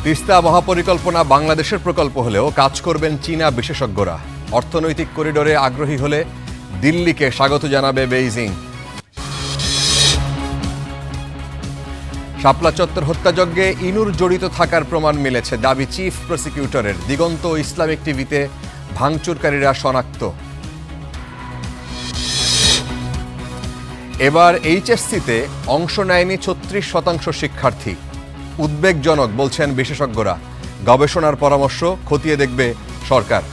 তিস্তা মহাপরিকল্পনা বাংলাদেশের প্রকল্প হলেও কাজ করবেন চীনা বিশেষজ্ঞরা। অর্থনৈতিক করিডোরে আগ্রহী হলে দিল্লিকে স্বাগত জানাবে বেইজিং। শাপলা চত্বর হত্যাযজ্ঞে ইনুর জড়িত থাকার প্রমাণ মিলেছে, দাবি চিফ প্রসিকিউটরের। দিগন্ত ইসলামিক টিভিতে ভাঙচুরকারীরা শনাক্ত। এবার এইচএসসিতে অংশ নেয়নি 36% শিক্ষার্থী। উদ্বেগজনক বলছেন বিশেষজ্ঞরা। গবেষণার পরামর্শ খতিয়ে দেখবে সরকার।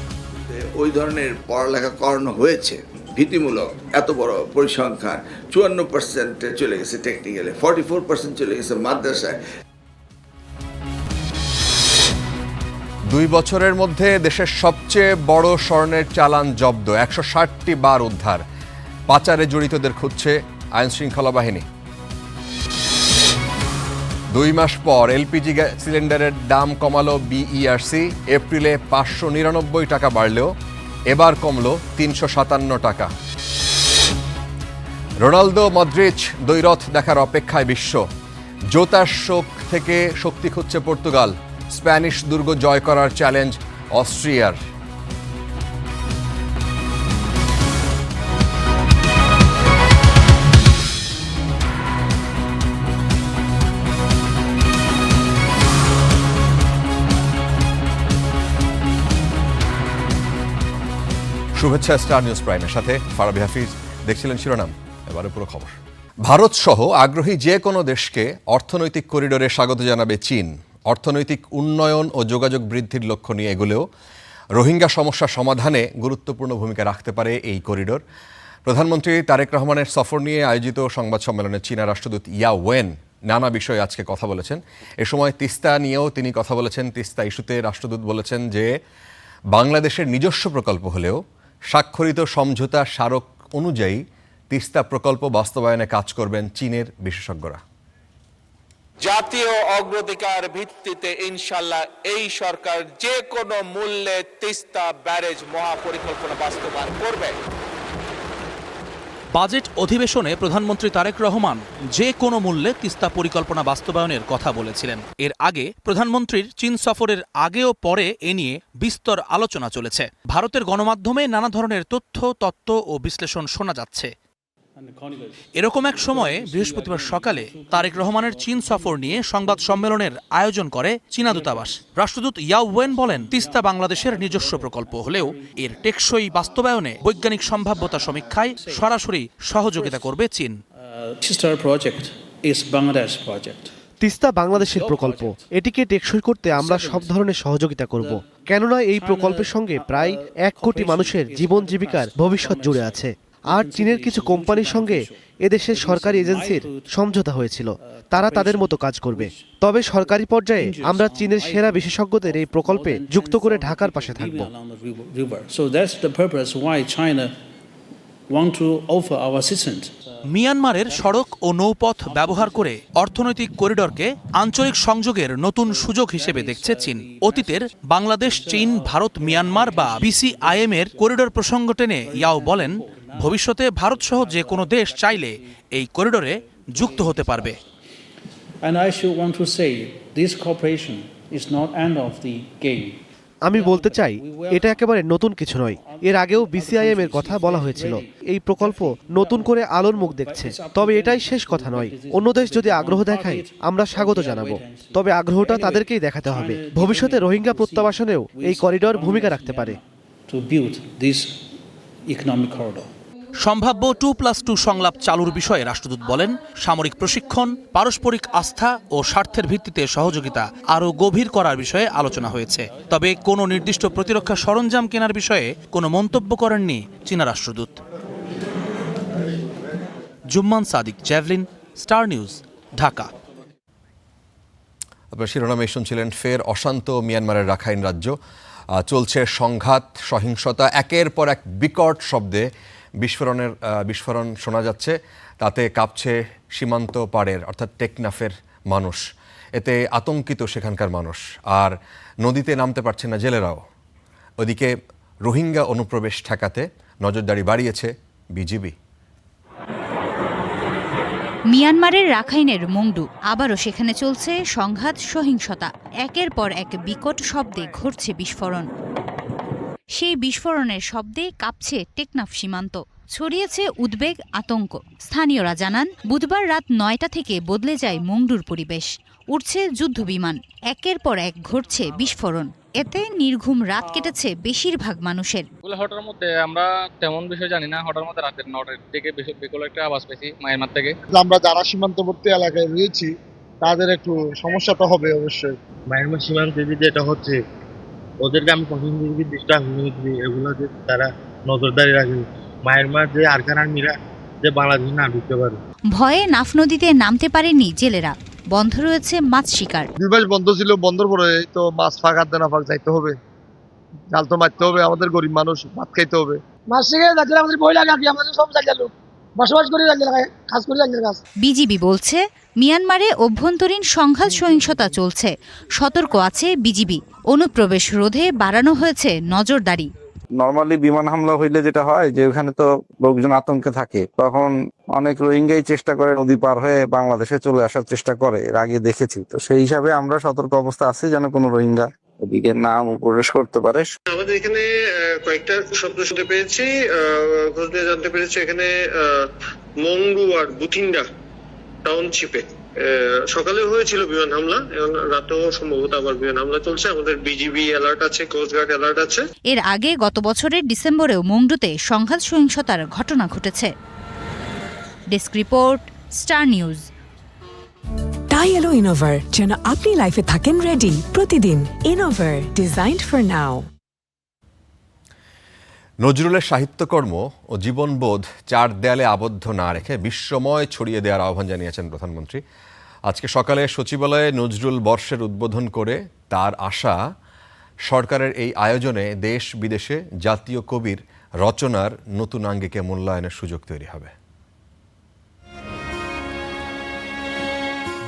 ওই ধরনের পড়ালেখা করানো হয়েছে ভীতিমূলক, এত বড় পরিসংখ্যান 54% চলে গেছে টেকনিক্যালে, 44% চলে গেছে মাদ্রাসায়। 2 বছরের মধ্যে দেশের সবচেয়ে বড় স্বর্ণের চালান জব্দ, 160টি বার উদ্ধার। পাচারে জড়িতদের খুঁজছে আইনশৃঙ্খলা বাহিনী। 2 মাস পর এলপিজি সিলিন্ডারের দাম কমালো বিইআরসি। এপ্রিলে 599 টাকা বাড়লেও এবার কমলো 357 টাকা। রোনালদো মদ্রিচ দ্বৈরথ দেখার অপেক্ষায় বিশ্ব। জোতার শোক থেকে শক্তি খুঁজছে পর্তুগাল। স্প্যানিশ দুর্গ জয় করার চ্যালেঞ্জ অস্ট্রিয়ার। শুভেচ্ছা স্টার নিউজ প্রাইমের সাথে ফারাবি হাফিজ। দেখছিলেন শিরোনাম, এবারে পুরো খবর। ভারত সহ আগ্রহী যে কোনো দেশকে অর্থনৈতিক করিডোরে স্বাগত জানাবে চীন। অর্থনৈতিক উন্নয়ন ও যোগাযোগ বৃদ্ধির লক্ষ্য নিয়ে এগুলেও রোহিঙ্গা সমস্যা সমাধানে গুরুত্বপূর্ণ ভূমিকা রাখতে পারে এই করিডোর। প্রধানমন্ত্রী তারেক রহমানের সফর নিয়ে আয়োজিত সংবাদ সম্মেলনে চীনা রাষ্ট্রদূত ইয়া ওয়েন নানা বিষয়ে আজকে কথা বলেছেন। এ সময় তিস্তা নিয়েও তিনি কথা বলেছেন। তিস্তা ইস্যুতে রাষ্ট্রদূত বলেছেন যে বাংলাদেশের নিজস্ব প্রকল্প হলেও স্বাক্ষরিত সমঝোতা স্মারক অনুযায়ী তিস্তা প্রকল্প বাস্তবায়নে কাজ করবেন চীনের বিশেষজ্ঞরা। জাতীয় অগ্রাধিকার ভিত্তিতে ইনশাআল্লাহ এই সরকার যে কোনো মূল্যে তিস্তা ব্যারেজ মহাপরিকল্পনা বাস্তবায়ন করবে। বাজেট অধিবেশনে প্রধানমন্ত্রী তারেক রহমান যে কোনো মূল্যে তিস্তা পরিকল্পনা বাস্তবায়নের কথা বলেছিলেন। এর আগে প্রধানমন্ত্রীর চীন সফরের আগে ও পরে এ নিয়ে বিস্তর আলোচনা চলেছে। ভারতের গণমাধ্যমে নানা ধরনের তথ্য ও বিশ্লেষণ শোনা যাচ্ছে। এরকম এক সময়ে বৃহস্পতিবার সকালে তারেক রহমানের চীন সফর নিয়ে সংবাদ সম্মেলনের আয়োজন করে চীনা দূতাবাস। রাষ্ট্রদূত ইয়াও ওয়েন বলেন, তিস্তা বাংলাদেশের নিজস্ব প্রকল্প হলেও এর টেকসই বাস্তবায়নে বৈজ্ঞানিক সম্ভাব্যতা সমীক্ষায় সরাসরি সহযোগিতা করবে চীন। তিস্তা বাংলাদেশের প্রকল্প, এটিকে টেকসই করতে আমরা সব ধরনের সহযোগিতা করব। কেননা এই প্রকল্পের সঙ্গে প্রায় 1 কোটি মানুষের জীবন জীবিকার ভবিষ্যৎ জুড়ে আছে। আর চীনের কিছু কোম্পানির সঙ্গে এদেশের সরকারি এজেন্সির সমঝোতা হয়েছিল, তারা তাদের মতো কাজ করবে। তবে সরকারি পর্যায়ে আমরা চীনের সেরা বিশেষজ্ঞদের এই প্রকল্পে যুক্ত করে ঢাকার পাশে থাকব। মিয়ানমারের সড়ক ও নৌপথ ব্যবহার করে অর্থনৈতিক করিডরকে আঞ্চলিক সংযোগের নতুন সুযোগ হিসেবে দেখছে চীন। অতীতের বাংলাদেশ, চীন, ভারত, মিয়ানমার বা বিসিআইএম এর করিডর প্রসঙ্গ টেনে ইয়াও বলেন, ভবিষ্যতে ভারত সহ যে কোনো দেশ চাইলে এই করিডোরে যুক্ত হতে পারবে। আমি বলতে চাই, এটা একেবারে নতুন কিছু নয়। এর আগেও বিসিআইএম এর কথা বলা হয়েছিল। এই প্রকল্প নতুন করে আলোর মুখ দেখছে। তবে এটাই শেষ কথা নয়। অন্য দেশ যদি আগ্রহ দেখায়, আমরা স্বাগত জানাবো। তবে আগ্রহটা তাদেরকেই দেখাতে হবে। ভবিষ্যতে রোহিঙ্গা প্রত্যাবাসনেও এই করিডর ভূমিকা রাখতে পারে। সম্ভাব্য 2+2 সংলাপ চালুর বিষয়ে রাষ্ট্রদূত বলেন, সামরিক প্রশিক্ষণ, পারস্পরিক আস্থা ও স্বার্থের ভিত্তিতে সহযোগিতা আরও গভীর করার বিষয়ে আলোচনা হয়েছে। তবে কোনো নির্দিষ্ট প্রতিরক্ষা সরঞ্জাম কেনার বিষয়ে কোনো মন্তব্য করেননি চীনা রাষ্ট্রদূত। জুম্মান সাদিক, জ্যাভলিন, স্টার নিউজ, ঢাকা। আপনার শিরোনামে শুনছিলেন ফের অশান্ত মিয়ানমারের রাখাইন রাজ্য। চলছে সংঘাত, সহিংসতা, একের পর এক বিকট শব্দে বিস্ফোরণ শোনা যাচ্ছে। তাতে কাঁপছে সীমান্ত পাড়ের অর্থাৎ টেকনাফের মানুষ। এতে আতঙ্কিত সেখানকার মানুষ, আর নদীতে নামতে পারছে না জেলেরাও। ওদিকে রোহিঙ্গা অনুপ্রবেশ ঠেকাতে নজরদারি বাড়িয়েছে বিজিবি। মিয়ানমারের রাখাইনের মংডু, আবারও সেখানে চলছে সংঘাত সহিংসতা। একের পর এক বিকট শব্দে ঘটছে বিস্ফোরণ। সেই বিস্ফোরণের শব্দে কাঁপছে টেকনাফ সীমান্ত, ছড়িয়েছে উদ্বেগ, আতঙ্ক। স্থানীয়রা জানান, বুধবার রাত 9টা থেকে বদলে যায় মংডুর পরিবেশ। উঠছে যুদ্ধবিমান, একের পর এক ঘটছে বিস্ফোরণ। এতে নির্ঘুম রাত কেটেছে বেশিরভাগ মানুষের। হঠাৎ মধ্যে আমরা তেমন বিষয় জানি না, হঠাৎ মধ্যে রাতের 9টার দিকে বিকল একটা আওয়াজ পেয়েছি মায়ানমার থেকে। আমরা যারা সীমান্তবর্তী এলাকায় রয়েছি তাদের একটু সমস্যা তো হবে অবশ্যই। মায়ানমার সীমান্তে যেটা হচ্ছে, ওদেরকে আমি প্রশাসনিক দৃষ্টি আকর্ষণ করি, এগুলো যে তারা নজরদারি রাখে। মায়ানমার যে আরকান আর্মিরা যে বাংলাদেশে না ঢুকতে পারে। ভয়ে নাফ নদীতে নামতে পারেনি জেলেরা। বন্ধ রয়েছে মাছ শিকার। 2 মাস বন্ধ ছিল, বন্ধর পরে তো মাছ ফাঁক আর দেনা ফাঁক যাইতে হবে, জাল তো মারতে হবে, আমাদের গরিব মানুষ ভাত খাইতে হবে। মাছ শিকার যাচ্ছে, আমাদের বই লাগে, আমাদের সব জায়গায় লোক বসবাস করে কাজ করে কাজ। বিজিবি বলছে, মিয়ানমারে অভ্যন্তরীণ সংঘাত সহিংসতা চলছে। সতর্ক আছে বিজিবি। অনুপ্রবেশ রোধে বাড়ানো হয়েছে নজরদারি। নরমালি বিমান হামলা হইলে যেটা হয় যে ওখানে তো লোকজন আতঙ্কে থাকে, তখন অনেক রোহিঙ্গাই চেষ্টা করে নদী পার হয়ে বাংলাদেশে চলে আসার চেষ্টা করে, এর আগে দেখেছি। তো সেই হিসাবে আমরা সতর্ক অবস্থা আছি যেন কোনো রোহিঙ্গা ওদিকে না প্রবেশ করতে পারে। আমাদের এখানে কয়েকটা শব্দ শুনতে পেয়েছি, খোঁজ নিয়ে জানতে পেরেছি এখানে মংডু আর বুথিন্ডা টাউনশিপে সকালে হয়েছিল বিমান হামলা, এবং রাতেও সম্ভবত আবার বিমান হামলা চলছে। আমাদের বিজিবি অ্যালার্ট আছে, কোস্টগার্ড অ্যালার্ট আছে। এর আগে গত বছরের ডিসেম্বরেও মংডুতে সংঘাত সহিংসতার ঘটনা ঘটেছে। Desk report, star news. তাই এলো ইনোভার, যেন আপনি লাইফে থাকেন রেডি প্রতিদিন। Innova, designed for now. নজরুলের সাহিত্যকর্ম ও জীবনবোধ 4 দেয়ালে আবদ্ধ না রেখে বিশ্বময় ছড়িয়ে দেওয়ার আহ্বান জানিয়েছেন প্রধানমন্ত্রী। আজকে সকালে সচিবালয়ে নজরুল বর্ষের উদ্বোধন করে তার আশা, সরকারের এই আয়োজনে দেশ বিদেশে জাতীয় কবির রচনার নতুন আঙ্গিকে মূল্যায়নের সুযোগ তৈরি হবে।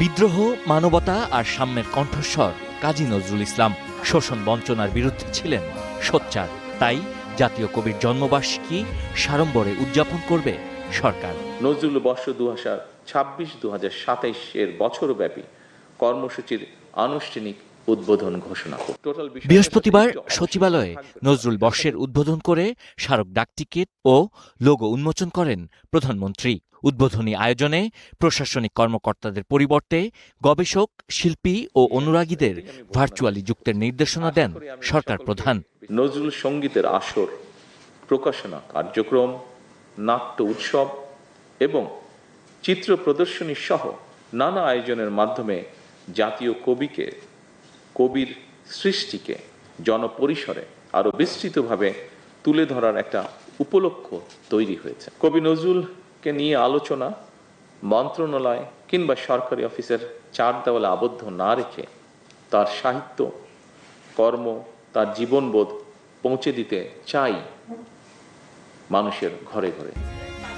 বিদ্রোহ, মানবতা আর সাম্যের কণ্ঠস্বর কাজী নজরুল ইসলাম। শোষণ বঞ্চনার বিরুদ্ধে ছিলেন সোচ্চার। তাই জাতীয় কবির জন্মবার্ষিকী সাড়ম্বরে উদযাপন করবে সরকার। নজরুল বর্ষ 2026-2027 এর বছরব্যাপী কর্মসূচির আনুষ্ঠানিক উদ্বোধন ঘোষণা করব। বৃহস্পতিবার সচিবালয়ে নজরুল বর্ষের উদ্বোধন করে স্মারক ডাকটিকিট ও লোগো উন্মোচন করেন প্রধানমন্ত্রী। উদ্বোধনী আয়োজনে প্রশাসনিক কর্মকর্তাদের পরিবর্তে গবেষক, শিল্পী ও অনুরাগীদের ভার্চুয়ালি যুক্তের নির্দেশনা দেন সরকার প্রধান। নজরুল সঙ্গীতের আসর, প্রকাশনা কার্যক্রম, নাট্য উৎসব এবং চিত্র প্রদর্শনী সহ নানা আয়োজনের মাধ্যমে জাতীয় কবির সৃষ্টিকে জনপরিসরে আরো বিস্তৃতভাবে তুলে ধরার একটা উপলক্ষ তৈরি হয়েছে। কবি নজরুলকে নিয়ে আলোচনা মন্ত্রণালয় কিংবা সরকারি অফিসের 4 দেওয়ালে আবদ্ধ না রেখে তার সাহিত্য, কর্ম, তার জীবনবোধ পৌঁছে দিতে চাই মানুষের ঘরে ঘরে।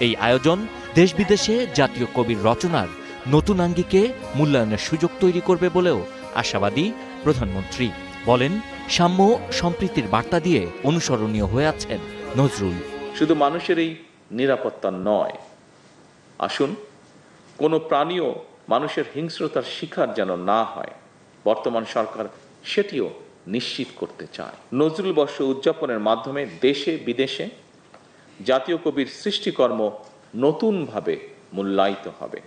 এই আয়োজন দেশ বিদেশে জাতীয় কবির রচনার নতুন আঙ্গিকে মূল্যায়নের সুযোগ তৈরি করবে বলেও আশাবাদী প্রধানমন্ত্রী। বলেন, সাম্য সম্প্রীতির বার্তা দিয়ে অনুসরণীয় হয়ে আছেন নজরুল। শুধু মানুষের এই নিরাপত্তা নয়, আসুন কোনো প্রাণীও মানুষের হিংস্রতার শিকার যেন না হয়, বর্তমান সরকার সেটিও নিশ্চিত করতে চায়। নজরুল বর্ষ উদযাপনের মাধ্যমে দেশে বিদেশে জাতীয় কবির সৃষ্টিকর্ম নতুনভাবে মূল্যায়িত হবে।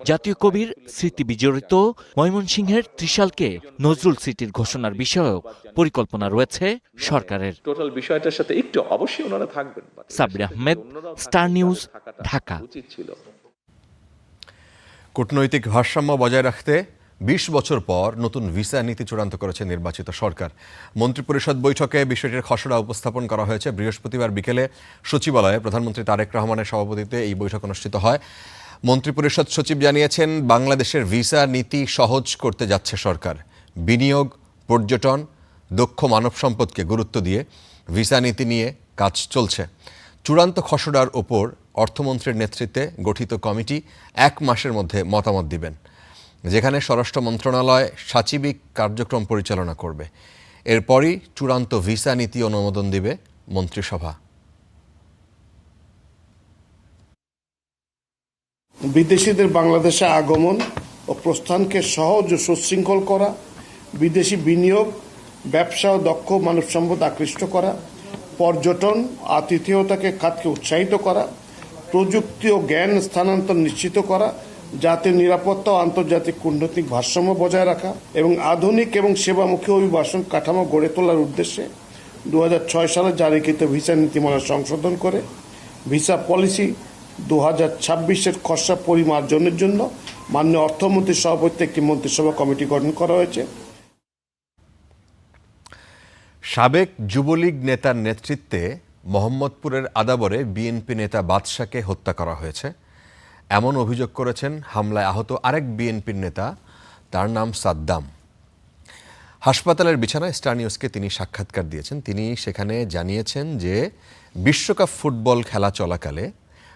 জাতীয় কবির স্মৃতি বিজড়িত ময়মনসিংহের ত্রিশালকে নজরুল সিটির ঘোষণার বিষয়েও পরিকল্পনা রয়েছে সরকারের। টোটাল বিষয়টার সাথে একটু অবশ্যই ওনারা থাকবেন। Sabbir Ahmed, star news, Dhaka. উচিত ছিল। কূটনৈতিক ভারসাম্য বজায় রাখতে 20 বছর পর নতুন ভিসা নীতি চূড়ান্ত করেছে নির্বাচিত সরকার। মন্ত্রিপরিষদ বৈঠকে বিষয়টির খসড়া উপস্থাপন করা হয়েছে। বৃহস্পতিবার বিকেলে সচিবালয়ে প্রধানমন্ত্রী তারেক রহমানের সভাপতিত্বে এই বৈঠক অনুষ্ঠিত হয়। মন্ত্রিপরিষদ সচিব জানিয়েছেন, বাংলাদেশের ভিসা নীতি সহজ করতে যাচ্ছে সরকার। বিনিয়োগ, পর্যটন, দক্ষ মানব সম্পদকে গুরুত্ব দিয়ে ভিসা নীতি নিয়ে কাজ চলছে। চূড়ান্ত খসড়ার ওপর অর্থমন্ত্রীর নেতৃত্বে গঠিত কমিটি 1 মাসের মধ্যে মতামত দিবেন, যেখানে স্বরাষ্ট্র মন্ত্রণালয় সাচিবিক কার্যক্রম পরিচালনা করবে। এরপরই চূড়ান্ত ভিসা নীতি অনুমোদন দিবে মন্ত্রিসভা। বিদেশিদের বাংলাদেশে আগমন ও প্রস্থানকে সহজ ও সুশৃঙ্খল করা, বিদেশি বিনিয়োগ, ব্যবসা ও দক্ষ মানব সম্পদ আকৃষ্ট করা, পর্যটন, আতিথেয়তাকে খাতকে উৎসাহিত করা, প্রযুক্তি ও জ্ঞান স্থানান্তর নিশ্চিত করা, জাতীয় নিরাপত্তা ও আন্তর্জাতিক কূটনৈতিক ভারসাম্য বজায় রাখা এবং আধুনিক এবং সেবামুখী অভিবাসন কাঠামো গড়ে তোলার উদ্দেশ্যে 2006 সালে জারিকৃত ভিসা নীতিমালা সংশোধন করে ভিসা পলিসি 2026-এর খসড়া পরিমার্জনের জন্য মাননীয় অর্থমন্ত্রীর সভাপতিত্বে একটি মন্ত্রিসভা কমিটি গঠন করা হয়েছে। সাবেক যুবলীগ নেতার নেতৃত্বে মোহাম্মদপুরের আদাবরে বিএনপি নেতা বাদশাকে হত্যা করা হয়েছে এমন অভিযোগ করেছেন হামলায় আহত আরেক বিএনপির নেতা, তার নাম সাদ্দাম। হাসপাতালের বিছানায় স্টার নিউজকে তিনি সাক্ষাৎকার দিয়েছেন। তিনি সেখানে জানিয়েছেন যে বিশ্বকাপ ফুটবল খেলা চলাকালে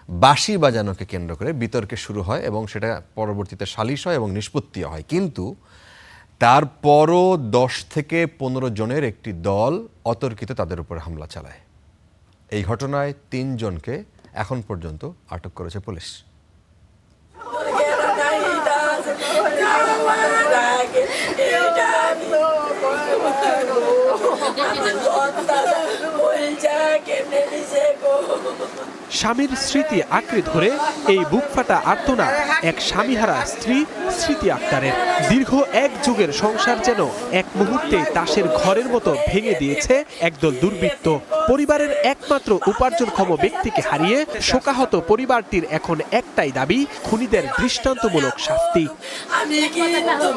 বাঁশি বাজানোকে কেন্দ্র করে বিতর্কে শুরু হয় এবং সেটা পরবর্তীতে সালিশ হয় এবং নিষ্পত্তি হয়, কিন্তু তারপরও 10 থেকে 15 জনের একটি দল অতর্কিত তাদের উপর হামলা চালায়। এই ঘটনায় 3 জনকে এখন পর্যন্ত আটক করেছে পুলিশ। স্বামীর স্মৃতি আঁকড়ে ধরে এই বুকফাটা আর্তনাদ এক স্বামীহারা স্ত্রী স্মৃতি আক্তারের। দীর্ঘ 1 যুগের সংসার যেন এক মুহূর্তে তাসের ঘরের মতো ভেঙে দিয়েছে একদল দুর্বৃত্ত। পরিবারের একমাত্র উপার্জনক্ষম ব্যক্তিকে হারিয়ে শোকাহত পরিবারটির এখন একটাই দাবি, খুনিদের দৃষ্টান্তমূলক শাস্তি। আমি কিন্তু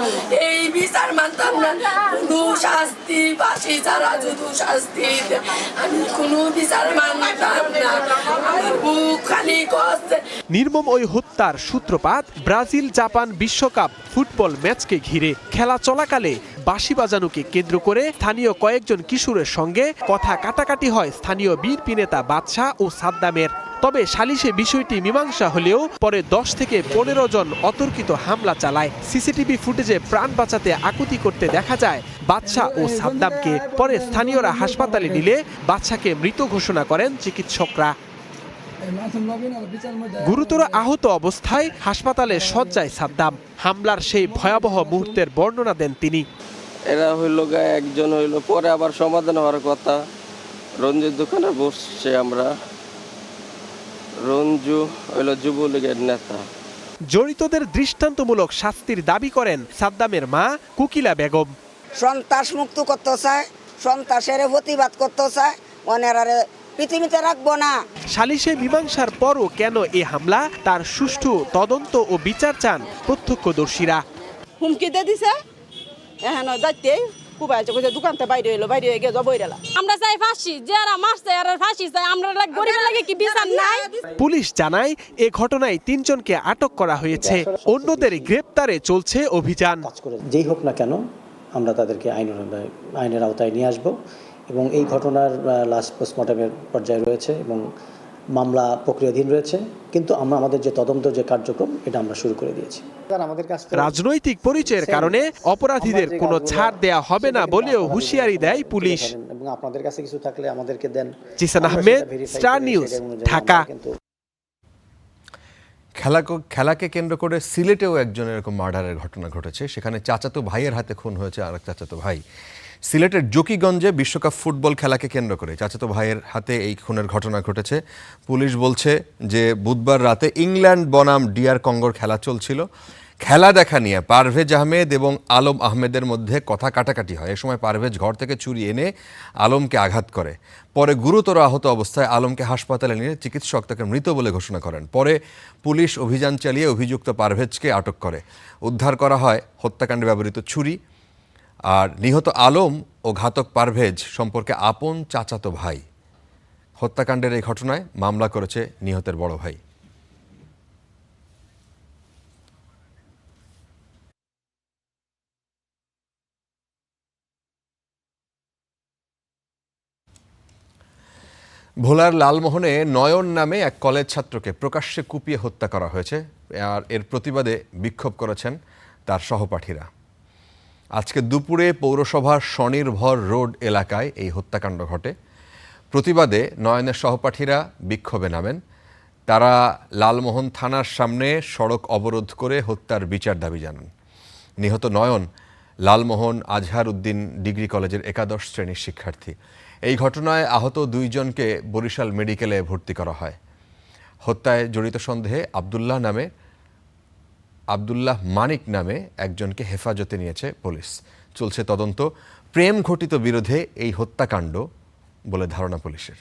এই বিচার মানতাম না, কোনো শাস্তি, ফাঁসি ছাড়া শুধু শাস্তি, আমি কোনো বিচার মানতাম না, আমার বুক খালি করছে। নির্মম ওই হত্যার সূত্রপাত ব্রাজিল জাপান বিশ্বকাপ ফুটবল ম্যাচকে ঘিরে। খেলা চলাকালে বাঁশি বাজানোকে কেন্দ্র করে স্থানীয় কয়েকজন কিশোরের সঙ্গে কথা কাটাকাটি হয় স্থানীয় বিএনপি নেতা বাদশা ও সাদ্দামের। তবে সালিশে বিষয়টি মীমাংসা হলেও পরে 10 থেকে 15 জন অতর্কিত হামলা চালায়। সিসিটিভি ফুটেজে প্রাণ বাঁচাতে আকুতি করতে দেখা যায় বাদশা ও সাদ্দামকে। পরে স্থানীয়রা হাসপাতালে নিলে বাদশাকে মৃত ঘোষণা করেন চিকিৎসকরা। গুরুতর আহত অবস্থায় হাসপাতালে শয্যায় সাদ্দাম। হামলার সেই ভয়াবহ মুহূর্তের বর্ণনা দেন তিনি। এরা হইল একজন হইল, পরে আবার সমাধান হওয়ার কথা। রঞ্জুর দোকানে বসছে আমরা, রঞ্জু হইল যুবলীগের নেতা। জড়িতদের দৃষ্টান্তমূলক শাস্তির দাবি করেন সাদ্দামের মা কুকিলা বেগম। সন্ত্রাস মুক্ত করতে চায়, সন্ত্রাসের প্রতিবাদ করতে চায়, অনেরারে পৃথিবীতে রাখবো না। সালিশে মীমাংসার পরও কেন এই হামলা, তার সুষ্ঠু তদন্ত ও বিচার চান প্রত্যক্ষদর্শীরা। হুমকি দিয়ে দিছে, এখন যাইতে দোকানতে বাইরে এলো, বাইরে গিয়ে জব হইলা। আমরা চাই ফাঁসি, যারা মারছে আর ফাঁসি চাই, আমরা গরিবের লাগে কি বিচার নাই। পুলিশ জানায় এ ঘটনায় 3 জনকে আটক করা হয়েছে, অন্যদের গ্রেপ্তারে চলছে অভিযান। যেই হোক না কেন আমরা তাদেরকে আইনের আওতায় নিয়ে আসব এবং এই ঘটনার লাশ পোস্টমর্টমের পর্যায়ে রয়েছে এবং মামলা প্রক্রিয়াধীন রয়েছে, কিন্তু আমরা আমাদের যে তদন্ত যে কার্যক্রম এটা আমরা শুরু করে দিয়েছি। রাজনৈতিক পরিচয়ের কারণে অপরাধীদের কোনো ছাড় দেয়া হবে না বলেও হুঁশিয়ারি দেয় পুলিশ। এবং আপনাদের কাছে কিছু থাকলে আমাদেরকে দেন। Jisan Ahmed, star news, Dhaka. খেলাকে কেন্দ্র করে সিলেটেও একজনের এরকম মার্ডারের ঘটনা ঘটেছে। সেখানে চাচাতো ভাইয়ের হাতে খুন হয়েছে আরেক চাচাতো ভাই। সিলেটের জকিগঞ্জে বিশ্বকাপ ফুটবল খেলাকে কেন্দ্র করে চাচাতো ভাইয়ের হাতে এই খুনের ঘটনা ঘটেছে। পুলিশ বলছে যে বুধবার রাতে ইংল্যান্ড বনাম ডিআর কঙ্গোর খেলা চলছিল। খেলা দেখা নিয়ে পারভেজ আহমেদ এবং আলম আহমেদের মধ্যে কথা কাটাকাটি হয়। এ সময় পারভেজ ঘর থেকে ছুরি এনে আলমকে আঘাত করে। পরে গুরুতর আহত অবস্থায় আলমকে হাসপাতালে নিয়ে চিকিৎসক তাকে মৃত বলে ঘোষণা করেন। পরে পুলিশ অভিযান চালিয়ে অভিযুক্ত পারভেজকে আটক করে। উদ্ধার করা হয় হত্যাকাণ্ডে ব্যবহৃত ছুরি। আর নিহত আলম ও ঘাতক পারভেজ সম্পর্কে আপন চাচাতো ভাই। হত্যাকাণ্ডের এই ঘটনায় মামলা করেছে নিহতের বড় ভাই। ভোলার লালমোহনে নয়ন নামে এক কলেজ ছাত্রকে প্রকাশ্যে কুপিয়ে হত্যা করা হয়েছে। আর এর প্রতিবাদে বিক্ষোভ করেছেন তার সহপাঠীরা। আজকে দুপুরে পৌরসভার স্বনির্ভর রোড এলাকায় এই হত্যাকাণ্ড ঘটে। প্রতিবাদে নয়নের সহপাঠীরা বিক্ষোভে নামেন। তারা লালমোহন থানার সামনে সড়ক অবরোধ করে হত্যার বিচার দাবি জানান। নিহত নয়ন লালমোহন আজহার উদ্দিন ডিগ্রি কলেজের একাদশ শ্রেণীর শিক্ষার্থী। এই ঘটনায় আহত 2 জনকে বরিশাল মেডিকেলে ভর্তি করা হয়। হত্যায় জড়িত সন্দেহে আব্দুল্লাহ মানিক নামে একজনকে হেফাজতে নিয়েছে পুলিশ। চলছে তদন্ত। প্রেম ঘটিত বিরোধে এই হত্যাকাণ্ড বলে ধারণা পুলিশের।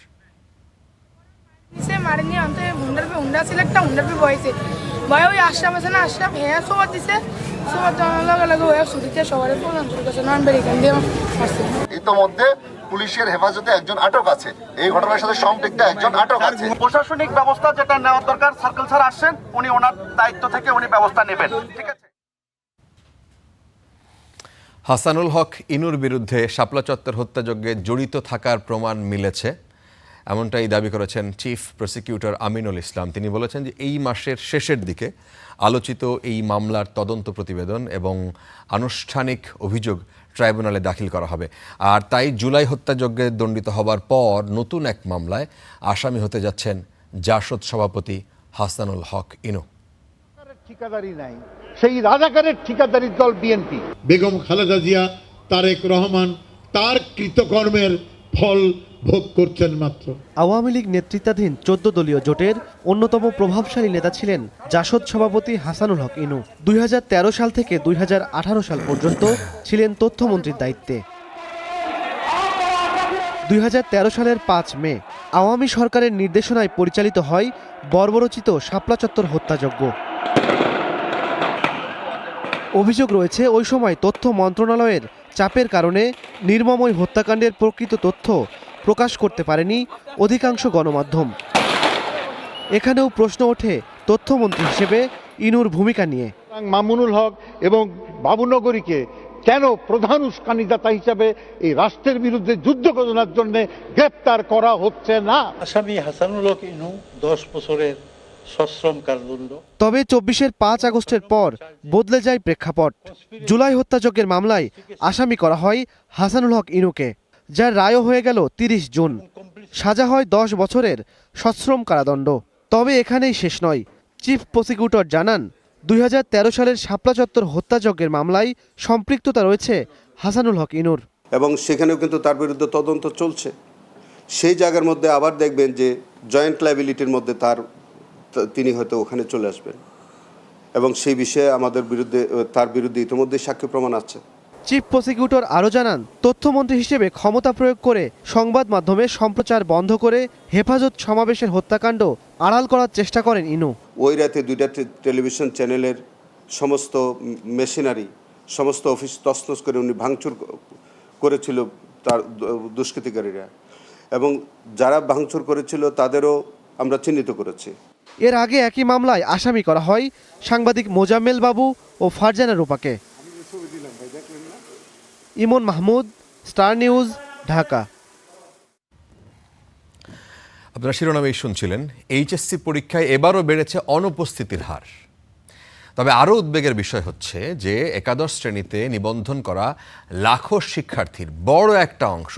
ইতোমধ্যে পুলিশের হেফাজতে একজন আটক আছে, এই ঘটনার সাথে সম্পৃক্ত একজন আটক আছে। প্রশাসনিক ব্যবস্থা যেটা নেওয়ার দরকার, সার্কেল স্যার আসছেন, উনি ওনার দায়িত্ব থেকে উনি ব্যবস্থা নেবেন। ঠিক আছে। হাসানুল হক ইনুর বিরুদ্ধে শাপলা চত্বর হত্যাযজ্ঞে জড়িত থাকার প্রমাণ মিলেছে, এমনটাই দাবি করেছেন চিফ প্রসিকিউটর আমিনুল ইসলাম। তিনি বলেছেন যে এই মাসের শেষের দিকে আলোচিত এই মামলার তদন্ত প্রতিবেদন এবং আনুষ্ঠানিক অভিযোগ ট্রাইব্যুনালে দাখিল করা হবে। আর তাই জুলাই হত্যাযজ্ঞে দণ্ডিত হবার পর নতুন এক মামলায় আসামি হতে যাচ্ছেন জাসদ সভাপতি হাসানুল হক ইনু। ঠিকাদারি নাই, সেই রাজাকারের ঠিকাদারি দল বিএনপি। বেগম খালেদা জিয়া, তারেক রহমান তার কৃতকর্মের ফল ভোগ করছেন মাত্র। আওয়ামী লীগ নেতৃত্বাধীন 14 দলীয় জোটের অন্যতম প্রভাবশালী নেতা ছিলেন জাসদ সভাপতি হাসানুল হক ইনু। 2013 সাল থেকে 2018 সাল পর্যন্ত ছিলেন তথ্যমন্ত্রীর দায়িত্বে। 2013 সালের 5 মে আওয়ামী সরকারের নির্দেশনায় পরিচালিত হয় বর্বরচিত শাপলা চত্বর হত্যাযজ্ঞ। অভিযোগ রয়েছে ওই সময় তথ্য মন্ত্রণালয়ের চাপের কারণে নির্মময় হত্যাকাণ্ডের প্রকৃত তথ্য প্রকাশ করতে পারেনি অধিকাংশ গণমাধ্যম। এখানেও প্রশ্ন ওঠে তথ্যমন্ত্রী হিসেবে ইনুর ভূমিকা নিয়ে। মামুনুল হক এবং বাবুনগরীকে কেন প্রধান উস্কানিদাতা হিসাবে এই রাষ্ট্রের বিরুদ্ধে যুদ্ধ ঘোষণার জন্য গ্রেপ্তার করা হচ্ছে না? আসামি হাসানুল হক ইনু 10 বছরের সশ্রম কারাদণ্ড। তবে 24-এর 5 আগস্টের পর বদলে যায় প্রেক্ষাপট। জুলাই হত্যাযজ্ঞের মামলায় আসামি করা হয় হাসানুল হক ইনুকে, যার রায়ও হয়ে গেল 30 জুন। সাজা হয় 10 বছরের সশ্রম কারাদণ্ড। তবে এখানেই শেষ নয়। চিফ প্রসিকিউটর জানান 2013 সালের শাপলা চত্বর হত্যাযজ্ঞের মামলায় সম্পৃক্ততা রয়েছে হাসানুল হক ইনুর, এবং সেখানেও কিন্তু তার বিরুদ্ধে তদন্ত চলছে। সেই জায়গার মধ্যে আবার দেখবেন যে জয়েন্ট লায়াবিলিটির মধ্যে তিনি হয়তো ওখানে চলে আসবেন, এবং সেই বিষয়ে তার বিরুদ্ধে ইতিমধ্যে সাক্ষ্য প্রমাণ আছে। চিফ প্রসিকিউটর আরও জানান তথ্যমন্ত্রী হিসেবে ক্ষমতা প্রয়োগ করে সংবাদ মাধ্যমে সম্প্রচার বন্ধ করে হেফাজত সমাবেশের হত্যাকাণ্ড আড়াল করার চেষ্টা করেন ইনু। ওই রাতে 2টা টেলিভিশন চ্যানেলের সমস্ত মেশিনারি, সমস্ত অফিস তছনছ করে উনি ভাঙচুর করেছিল তার দুষ্কৃতিকারীরা, এবং যারা ভাঙচুর করেছিল তাদেরও আমরা চিহ্নিত করেছি। এর আগে একই মামলায় আসামি করা হয় সাংবাদিক মোজাম্মেল বাবু ও ফারজানা রূপাকে। ইমন মাহমুদ, স্টার নিউজ, ঢাকা। আপনারা শিরোনামেই শুনছিলেন, এইচএসসি পরীক্ষায় এবারও বেড়েছে অনুপস্থিতির হার। তবে আরও উদ্বেগের বিষয় হচ্ছে যে একাদশ শ্রেণীতে নিবন্ধন করা লাখো শিক্ষার্থীর বড় একটা অংশ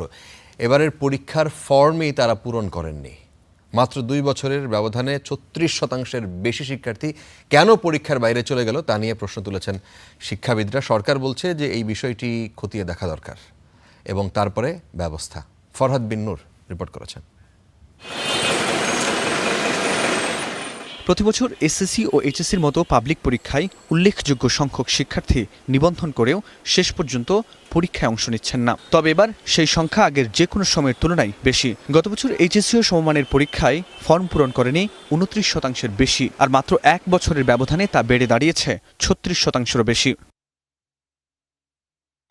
এবারের পরীক্ষার ফর্মই তারা পূরণ করেননি। মাত্র 2 বছরের ব্যবধানে 36% বেশি শিক্ষার্থী কেন পরীক্ষার বাইরে চলে গেল তা নিয়ে প্রশ্ন তুলেছেন শিক্ষাবিদরা। সরকার বলছে যে এই বিষয়টি খতিয়ে দেখা দরকার এবং তারপরে ব্যবস্থা। ফরহাদ বিন নূর রিপোর্ট করেছেন। প্রতিবছর এসএসসি ও এইচএসসির মতো পাবলিক পরীক্ষায় উল্লেখযোগ্য সংখ্যক শিক্ষার্থী নিবন্ধন করেও শেষ পর্যন্ত পরীক্ষায় অংশ নিচ্ছেন না। তবে এবার সেই সংখ্যা আগের যে কোনো সময়ের তুলনায় বেশি। গত বছর এইচএসসি ও সমমানের পরীক্ষায় ফর্ম পূরণ করেনি 29% বেশি, আর মাত্র 1 বছরের ব্যবধানে তা বেড়ে দাঁড়িয়েছে 36%-এরও বেশি।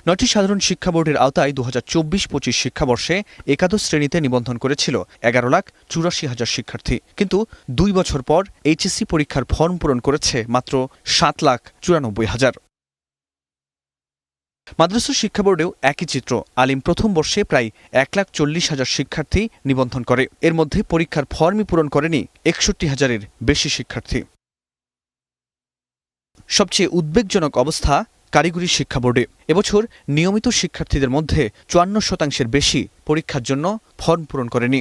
9টি সাধারণ শিক্ষা বোর্ডের আওতায় 2024-25 শিক্ষাবর্ষে একাদশ শ্রেণীতে নিবন্ধন করেছিল 11,84,000 শিক্ষার্থী, কিন্তু 2 বছর পর এইচএসসি পরীক্ষার ফর্ম পূরণ করেছে মাত্র 7,94,000। মাদ্রাসা শিক্ষা বোর্ডেও একই চিত্র। আলিম প্রথম বর্ষে প্রায় 1,40,000 শিক্ষার্থী নিবন্ধন করে, এর মধ্যে পরীক্ষার ফর্মই পূরণ করেনি 61,000-এর বেশি শিক্ষার্থী। সবচেয়ে উদ্বেগজনক অবস্থা কারিগরি শিক্ষা বোর্ডে। এবছর নিয়মিত শিক্ষার্থীদের মধ্যে 54%-এর বেশি পরীক্ষার জন্য ফর্ম পূরণ করেনি।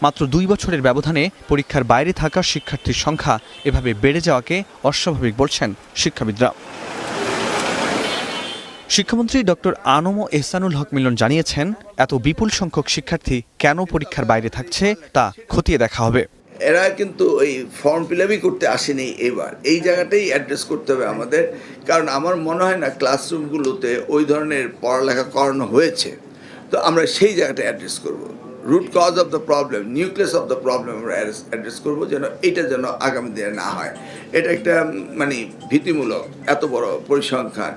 মাত্র 2 বছরের ব্যবধানে পরীক্ষার বাইরে থাকা শিক্ষার্থীর সংখ্যা এভাবে বেড়ে যাওয়াকে অস্বাভাবিক বলছেন শিক্ষাবিদরা। শিক্ষামন্ত্রী ডক্টর আনম এহসানুল হক মিলন জানিয়েছেন, এত বিপুল সংখ্যক শিক্ষার্থী কেন পরীক্ষার বাইরে থাকছে তা খতিয়ে দেখা হবে। এরা কিন্তু ওই ফর্ম ফিল-আপই করতে আসেনি, এবার এই জায়গাটাই অ্যাড্রেস করতে হবে আমাদের। কারণ আমার মনে হয় না ক্লাসরুমগুলোতে ওই ধরনের পড়ালেখা করানো হয়েছে। তো আমরা সেই জায়গাটা অ্যাড্রেস করব, root cause of the problem, nucleus of the problem আমরা অ্যাড্রেস করবো, যেন এটা যেন আগামী দিনে না হয়। এটা একটা ভীতিমূলক এত বড় পরিসংখ্যান।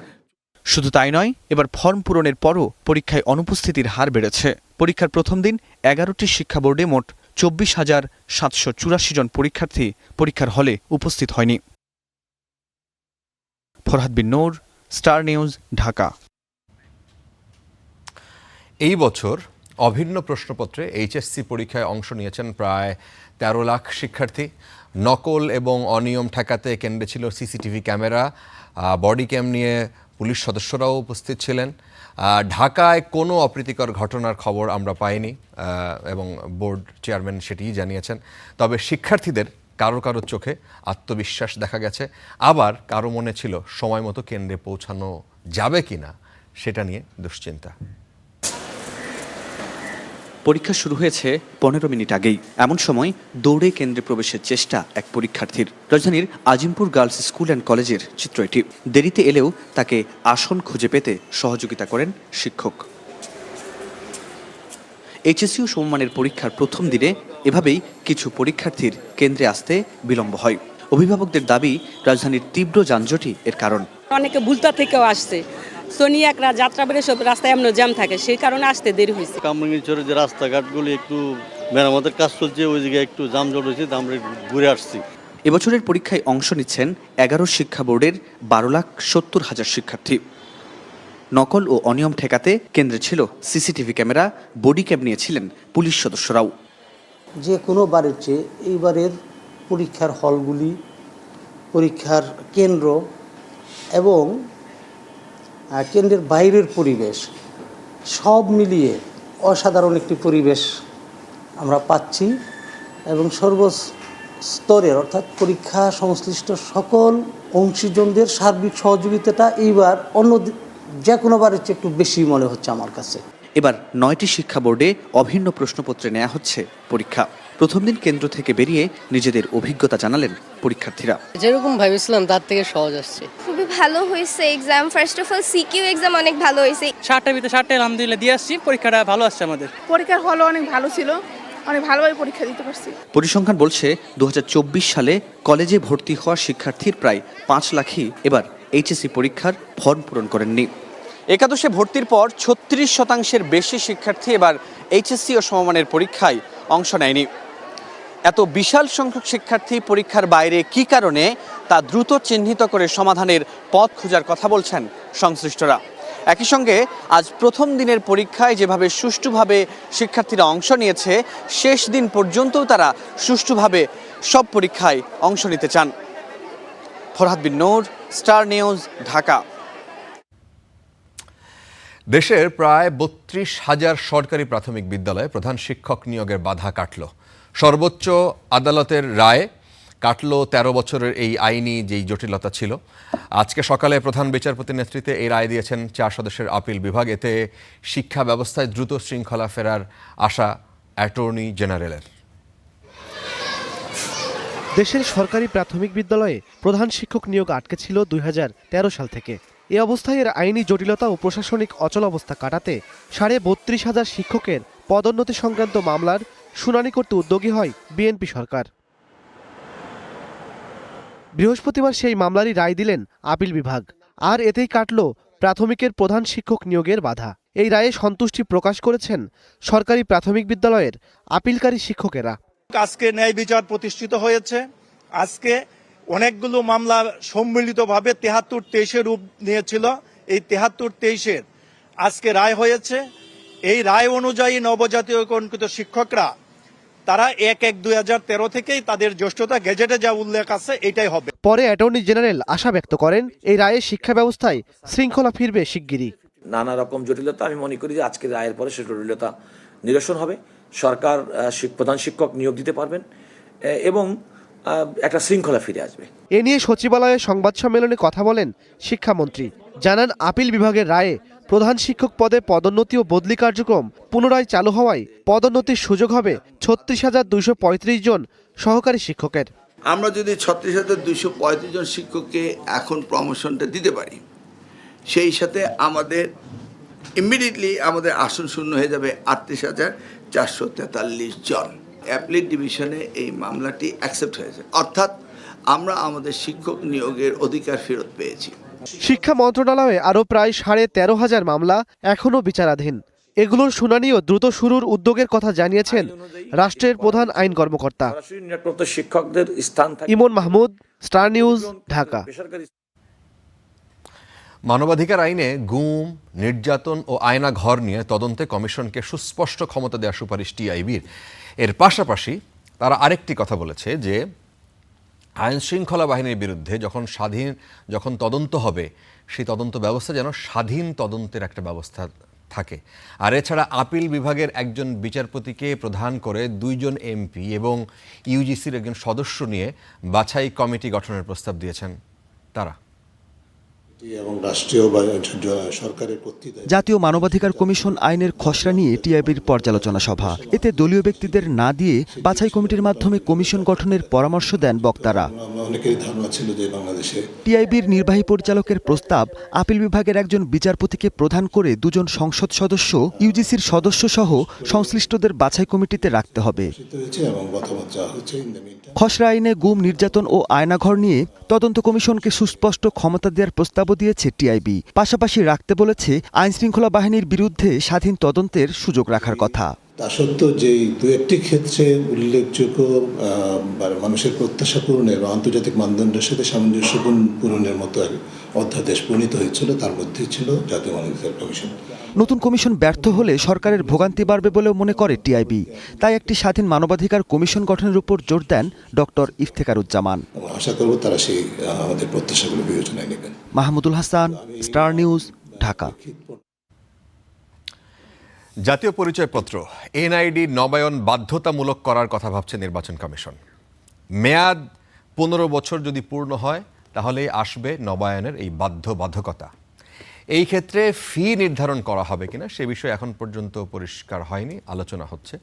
শুধু তাই নয়, এবার ফর্ম পূরণের পরও পরীক্ষায় অনুপস্থিতির হার বেড়েছে। পরীক্ষার প্রথম দিন 11টি শিক্ষা বোর্ডে মোট 24,784 জন পরীক্ষার্থী পরীক্ষার হলে উপস্থিত হয়নি। ফরহাদ বিন নূর, স্টার নিউজ, ঢাকা। এই বছর অভিন্ন প্রশ্নপত্রে এইচএসসি পরীক্ষায় অংশ নিয়েছেন প্রায় 13 লাখ শিক্ষার্থী। নকল এবং অনিয়ম ঠেকাতে কেন্দ্রে ছিল সিসিটিভি ক্যামেরা, বডি ক্যাম নিয়ে পুলিশ সদস্যরাও উপস্থিত ছিলেন। ঢাকায় কোনো অপ্রীতিকর ঘটনার খবর আমরা পাইনি এবং বোর্ড চেয়ারম্যান সেটিই জানিয়েছেন। তবে শিক্ষার্থীদের কারো কারো চোখে আত্মবিশ্বাস দেখা গেছে, আবার কারো মনে ছিল সময় মতো কেন্দ্রে পৌঁছানো যাবে কিনা সেটা নিয়ে দুশ্চিন্তা। পরীক্ষা শুরু হয়েছে 15 মিনিট আগেই। এমন সময় দৌড়ে কেন্দ্রে প্রবেশের চেষ্টা এক পরীক্ষার্থীর। রাজধানীর আজিমপুর গার্লস স্কুল অ্যান্ড কলেজের চিত্র এটি। দেরিতে এলেও তাকে আসন খুঁজে পেতে সহযোগিতা করেন শিক্ষক। এইচএসসি ও সমমানের পরীক্ষার প্রথম দিনে এভাবেই কিছু পরীক্ষার্থীর কেন্দ্রে আসতে বিলম্ব হয়। অভিভাবকদের দাবি, রাজধানীর তীব্র যানজটই এর কারণ। অনেকে ভুলতা থেকেও আসছে, সোনিয়াকরা যাত্রা বেড়ে সব রাস্তায় এমন জ্যাম থাকে, সেই কারণে আসতে দেরি হয়েছে। কামরাঙ্গীরচরের যে রাস্তাঘাটগুলি একটু মেরামতের কাজ চলছে, ওই জায়গায় একটু যানজট হয়েছে, আমরা ঘুরে আসছি। এবছরের পরীক্ষায় অংশ নিচ্ছেন 11 শিক্ষা বোর্ডের 12,70,000 শিক্ষার্থী। নকল ও অনিয়ম ঠেকাতে কেন্দ্রে ছিল সিসিটিভি ক্যামেরা, বডি ক্যাম নিয়েছিলেন পুলিশ সদস্যরাও। যে কোনো বারের চেয়ে এইবারের পরীক্ষার হলগুলি, পরীক্ষার কেন্দ্র এবং কেন্দ্রের বাইরের পরিবেশ সব মিলিয়ে অসাধারণ একটি পরিবেশ আমরা পাচ্ছি এবং সর্বস্তরের অর্থাৎ পরীক্ষা সংশ্লিষ্ট সকল অংশীজনদের সার্বিক সহযোগিতাটা এইবার অন্য যে কোনোবারের চেয়ে একটু বেশি মনে হচ্ছে আমার কাছে। এবার 9টি শিক্ষা বোর্ডে অভিন্ন প্রশ্নপত্রে নেওয়া হচ্ছে পরীক্ষা। প্রথম দিন কেন্দ্র থেকে বেরিয়ে নিজেদের অভিজ্ঞতা জানালেন পরীক্ষার্থীরা। যেরকম ভেবেছিলাম তার থেকে সহজ আসছে। খুবই ভালো হয়েছে exam. First of all CQ exam অনেক ভালো হয়েছে। 7টার ভিতরে 7টায় আলহামদুলিল্লাহ দিয়ে আসছি, পরীক্ষাটা ভালো আসছে আমাদের। পরীক্ষার হলও অনেক ভালো ছিল, অনেক ভালোভাবে পরীক্ষা দিতে পারছি। পরিসংখ্যান বলছে 2024 সালে কলেজে ভর্তি হওয়া শিক্ষার্থীর প্রায় 5 লাখই এবার এইচএসসি পরীক্ষার ফর্ম পূরণ করেননি। একাদশে ভর্তির পর 36% বেশি শিক্ষার্থী এবার এইচএসসি ও সমমানের পরীক্ষায় অংশ নেয়নি। এত বিশাল সংখ্যক শিক্ষার্থী পরীক্ষার বাইরে কী কারণে তা দ্রুত চিহ্নিত করে সমাধানের পথ খোঁজার কথা বলছেন সংশ্লিষ্টরা। একই সঙ্গে আজ প্রথম দিনের পরীক্ষায় যেভাবে সুষ্ঠুভাবে শিক্ষার্থীরা অংশ নিয়েছে, শেষ দিন পর্যন্তও তারা সুষ্ঠুভাবে সব পরীক্ষায় অংশ নিতে চান। ফরহাদ বিন নূর, স্টার নিউজ, ঢাকা। দেশের প্রায় 32,000 সরকারি প্রাথমিক বিদ্যালয়ে প্রধান শিক্ষক নিয়োগের বাধা কাটল। সর্বোচ্চ আদালতের রায়ে কাটল 13 বছরের এই আইনি যেই জটিলতা ছিল। আজকে সকালে প্রধান বিচারপতির নেতৃত্বে এই রায় দিয়েছেন 4 সদস্যের আপিল বিভাগ। এতে শিক্ষা ব্যবস্থায় দ্রুত শৃঙ্খলা ফেরার আশা অ্যাটর্নি জেনারেলের। দেশের সরকারি প্রাথমিক বিদ্যালয়ে প্রধান শিক্ষক নিয়োগ আটকে ছিল 2013 সাল থেকে। এ অবস্থায় এর আইনি জটিলতা ও প্রশাসনিক অচলাবস্থা কাটাতে 32,500 শিক্ষকের পদোন্নতি সংক্রান্ত মামলার শুনানি করতে উদ্যোগী হয় বিএনপি সরকার। বৃহস্পতিবার সেই মামলারই রায় দিলেন আপিল বিভাগ। আর এতেই কাটল প্রাথমিকের প্রধান শিক্ষক নিয়োগের বাধা। এই রায়ে সন্তুষ্টি প্রকাশ করেছেন সরকারি প্রাথমিক বিদ্যালয়ের আপিলকারী শিক্ষকেরা। আজকে ন্যায় বিচার প্রতিষ্ঠিত হয়েছে। আজকে অনেকগুলো মামলা সম্মিলিতভাবে 73-23 রূপ নিয়েছিল। এই 73-23 আজকে রায় হয়েছে। এই রায় অনুযায়ী নবজাতীয়করণকৃত শিক্ষকরা তারা 1/1/2013 থেকেই তাদের জ্যেষ্ঠতা গেজেটে যা উল্লেখ আছে এটাই হবে। পরে অ্যাটর্নি জেনারেল আশা ব্যক্ত করেন এই রায়ে শিক্ষা ব্যবস্থায় শৃঙ্খলা ফিরবে শিগগিরই। নানা রকম জটিলতা আমি মনে করি যে আজকের রায়ের পরে সে জটিলতা নিরসন হবে সরকার প্রধান শিক্ষক নিয়োগ দিতে পারবেন এবং একটা শৃঙ্খলা ফিরে আসবে। এ নিয়ে সচিবালয়ে সংবাদ সম্মেলনে কথা বলেন শিক্ষামন্ত্রী। জানান, আপিল বিভাগের রায়ে প্রধান শিক্ষক পদে পদোন্নতি ও বদলি কার্যক্রম পুনরায় চালু হওয়ায় পদোন্নতির সুযোগ হবে ৩৬,২৩৫ জন সহকারী শিক্ষকের। আমরা যদি ৩৬,২৩৫ জন শিক্ষককে এখন প্রমোশনটা দিতে পারি, সেই সাথে আমাদের ইমিডিয়েটলি আমাদের আসন শূন্য হয়ে যাবে ৩৮,৪৪৩ জন। অ্যাপিলেট ডিভিশনে এই মামলাটি অ্যাকসেপ্ট হয়েছে, অর্থাৎ আমরা আমাদের শিক্ষক নিয়োগের অধিকার ফেরত পেয়েছি। শিক্ষা মন্ত্রণালয়ে আরও প্রায় ১৩,৫০০ মামলা এখনও বিচারাধীন। এগুলোর শুনানিও দ্রুত শুরুর উদ্যোগের কথা জানিয়েছেন রাষ্ট্রের প্রধান আইন কর্মকর্তা শিক্ষকদের স্থান। ইমন মাহমুদ, স্টার নিউজ, ঢাকা। মানবাধিকার আইনে গুম, নির্যাতন ও আয়না ঘর নিয়ে তদন্তে কমিশনকে সুস্পষ্ট ক্ষমতা দেওয়ার সুপারিশ টিআইবির। এর পাশাপাশি তারা আরেকটি কথা বলেছে যে আইন শৃঙ্খলা বাহিনীর বিরুদ্ধে যখন তদন্ত হবে, সেই তদন্ত ব্যবস্থা যেন স্বাধীন তদন্তের একটা ব্যবস্থা থাকে। আর এছাড়া আপিল বিভাগের একজন বিচারপতিকে প্রধান করে 2 জন এমপি এবং ইউজিসির একজন সদস্য নিয়ে বাছাই কমিটি গঠনের প্রস্তাব দিয়েছেন তারা। জাতীয় মানবাধিকার কমিশন আইনের খসড়া নিয়ে টিআইবির পর্যালোচনা সভা। এতে দলীয় ব্যক্তিদের না দিয়ে বাছাই কমিটির মাধ্যমে কমিশন গঠনের পরামর্শ দেন বক্তারা। টিআইবির নির্বাহী পরিচালকের প্রস্তাব, আপিল বিভাগের একজন বিচারপতিকে প্রধান করে 2 জন সংসদ সদস্য, ইউজিসির সদস্য সহ সংশ্লিষ্টদের বাছাই কমিটিতে রাখতে হবে। খসড়া আইনে গুম, নির্যাতন ও আয়নাঘর নিয়ে তদন্ত কমিশনকে সুস্পষ্ট ক্ষমতা দেওয়ার প্রস্তাবও দিয়েছে টিআইবি। পাশাপাশি রাখতে বলেছে আইনশৃঙ্খলা বাহিনীর বিরুদ্ধে স্বাধীন তদন্তের সুযোগ রাখার কথা। তা সত্ত্বেও যে 2-1টি ক্ষেত্রে উল্লেখযোগ্য মানুষের প্রত্যাশা পূরণের বা আন্তর্জাতিক মানদণ্ডের সাথে সামঞ্জস্য পূরণের মতো অধ্যাদেশ প্রণীত হয়েছিল, তার মধ্যেই ছিল জাতীয় মানবাধিকার কমিশন। নতুন কমিশন ব্যর্থ হলে সরকারের ভোগান্তি বাড়বে বলেও মনে করে টিআইবি। তাই একটি স্বাধীন মানবাধিকার কমিশন গঠনের উপর জোর দেন ডক্টর ইফতেখারুজ্জামান। আশা করব তারা সেই আমাদের প্রত্যাশাগুলো বিবেচনায় নেবেন। Mahmudul Hasan, Star news, Dhaka. জাতীয় পরিচয়পত্র এনআইডি নবায়ন বাধ্যতামূলক করার কথা ভাবছে নির্বাচন কমিশন। মেয়াদ 15 বছর যদি পূর্ণ হয়, তাহলে আসবে নবায়নের এই বাধ্যবাধকতা। এই ক্ষেত্রে ফি নির্ধারণ করা হবে কিনা সে বিষয়ে এখন পর্যন্ত পরিষ্কার হয়নি, আলোচনা হচ্ছে।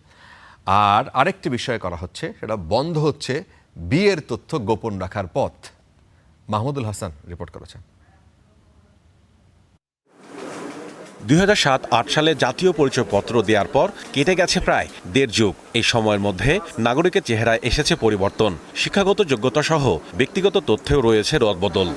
আর আরেকটি বিষয় করা হচ্ছে, সেটা বন্ধ হচ্ছে বিয়ের তথ্য গোপন রাখার পথ। মাহমুদুল হাসান রিপোর্ট করেছেন। 2007-8 সালে জাতীয় পরিচয়পত্র দেওয়ার পর কেটে গেছে প্রায় 1.5 যুগ। এই সময়ের মধ্যে নাগরিকের চেহারায় এসেছে পরিবর্তন, শিক্ষাগত যোগ্যতা সহ ব্যক্তিগত তথ্যেও রয়েছে রদবদল।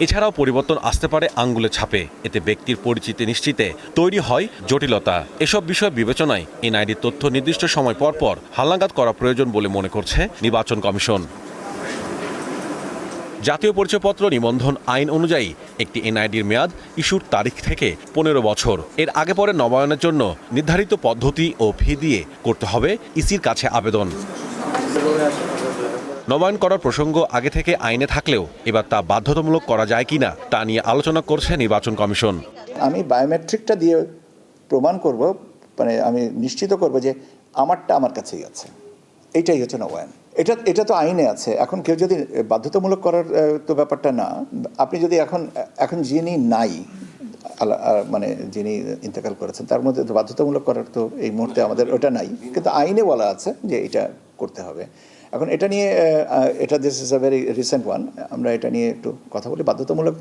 এছাড়াও পরিবর্তন আসতে পারে আঙ্গুলে ছাপে। এতে ব্যক্তির পরিচিতি নিশ্চিতে তৈরি হয় জটিলতা। এসব বিষয় বিবেচনায় এনআইডির তথ্য নির্দিষ্ট সময় পর পর হালনাগাদ করা প্রয়োজন বলে মনে করছে নির্বাচন কমিশন। জাতীয় পরিচয়পত্র নিবন্ধন আইন অনুযায়ী একটি এনআইডির মেয়াদ ইস্যুর তারিখ থেকে 15 বছর। এর আগে পরে নবায়নের জন্য নির্ধারিত পদ্ধতি ও ফি দিয়ে করতে হবে ইসির কাছে আবেদন। নবায়ন করার প্রসঙ্গ আগে থেকে আইনে থাকলেও এবার তা বাধ্যতামূলক করা যায় কিনা তা নিয়ে আলোচনা করছে নির্বাচন কমিশন। আমি বায়োমেট্রিকটা দিয়ে প্রমাণ করব, মানে আমি নিশ্চিত করব যে আমারটা আমার কাছেই আছে, এইটাই হচ্ছে নবায়ন। এটা তো আইনে আছে। এখন কেউ যদি বাধ্যতামূলক করার তো ব্যাপারটা না। আপনি যদি এখন যিনি নাই, মানে যিনি ইন্তেকাল করেছেন, তার মধ্যে তো বাধ্যতামূলক করার তো এই মুহূর্তে আমাদের ওটা নাই, কিন্তু আইনে বলা আছে যে এটা করতে হবে। এখন এটা নিয়ে this is a very recent one, আমরা এটা নিয়ে একটু কথা বলি। বাধ্যতামূলক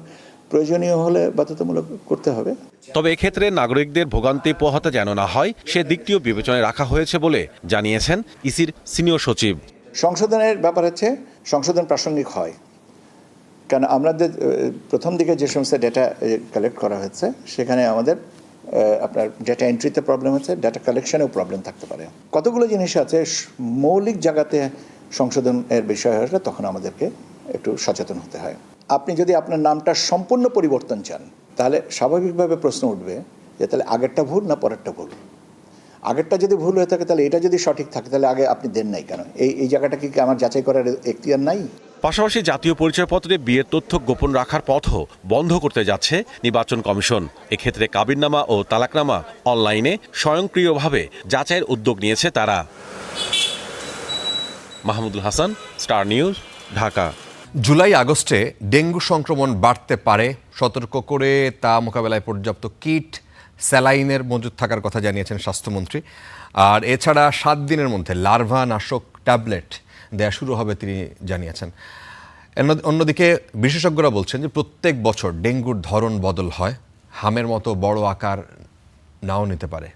প্রয়োজনীয় হলে বাধ্যতামূলক করতে হবে। তবে এক্ষেত্রে নাগরিকদের ভোগান্তি পোহাতে যেন না হয় সে দিকটিও বিবেচনায় রাখা হয়েছে বলে জানিয়েছেন ইসির সিনিয়র সচিব। সংশোধনের ব্যাপার হচ্ছে সংশোধন প্রাসঙ্গিক হয়, কারণ আমাদের প্রথম দিকে যে সমস্ত ডেটা কালেক্ট করা হয়েছে সেখানে আমাদের আপনার ডেটা এন্ট্রিতে প্রবলেম হচ্ছে, ডেটা কালেকশনেও প্রবলেম থাকতে পারে। কতগুলো জিনিস আছে মৌলিক জায়গাতে সংশোধনের বিষয় হলে তখন আমাদেরকে একটু সচেতন হতে হয়। আপনি যদি আপনার নামটা সম্পূর্ণ পরিবর্তন চান, তাহলে স্বাভাবিকভাবে প্রশ্ন উঠবে যে তাহলে আগেরটা ভুল না পরেরটা ভুল। আগেরটা যদি ভুল হয়ে থাকে তাহলে এটা যদি সঠিক থাকে তাহলে আগে আপনি দেন নাই কেন? এই জায়গাটা কি আমার যাচাই করার এখতিয়ার নাই? পাশাপাশি জাতীয় পরিচয়পত্রে বিয়ের তথ্য গোপন রাখার পথও বন্ধ করতে যাচ্ছে নির্বাচন কমিশন। এক্ষেত্রে কাবিননামা ও তালাকনামা অনলাইনে স্বয়ংক্রিয়ভাবে যাচাইয়ের উদ্যোগ নিয়েছে তারা। Mahmudul Hasan, Star news, Dhaka. July আগস্টে ডেঙ্গু সংক্রমণ বাড়তে পারে, সতর্ক করে তা মোকাবেলায় পর্যাপ্ত কিট, স্যালাইনের মজুদ থাকার কথা জানিয়েছেন স্বাস্থ্যমন্ত্রী। আর এছাড়া 7 দিনের মধ্যে লার্ভা নাশক ট্যাবলেট দেয়া শুরু হবে তিনি জানিয়েছেন। অন্যদিকে বিশেষজ্ঞরা বলছেন যে প্রত্যেক বছর ডেঙ্গুর ধরন বদল হয়, হামের মতো বড় আকার নাও নিতে পারে।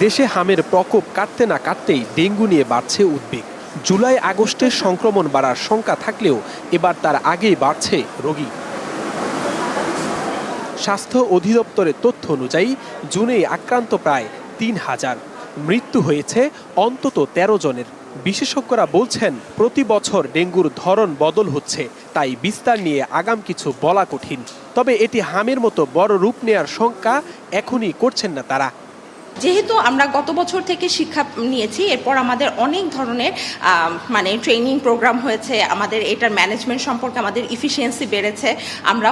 দেশে হামের প্রকোপ কাটতে না কাটতেই ডেঙ্গু নিয়ে বাড়ছে উদ্বেগ। জুলাই আগস্টে সংক্রমণ বাড়ার শঙ্কা থাকলেও এবার তার আগেই বাড়ছে রোগী। স্বাস্থ্য অধিদপ্তরের তথ্য অনুযায়ী জুনে আক্রান্ত প্রায় 3000, মৃত্যু হয়েছে অন্তত 13 জনের। বিশেষজ্ঞরা বলছেন প্রতি বছর ডেঙ্গুর ধরন বদল হচ্ছে, তাই বিস্তার নিয়ে আগাম কিছু বলা কঠিন। তবে এটি হামের মতো বড় রূপ নেয়ার শঙ্কা এখনই করছেন না তারা। যেহেতু আমরা গত বছর থেকে শিক্ষা নিয়েছি, এরপর আমাদের অনেক ধরনের ট্রেনিং প্রোগ্রাম হয়েছে, আমাদের এটার ম্যানেজমেন্ট সম্পর্কে আমাদের ইফিসিয়েন্সি বেড়েছে, আমরা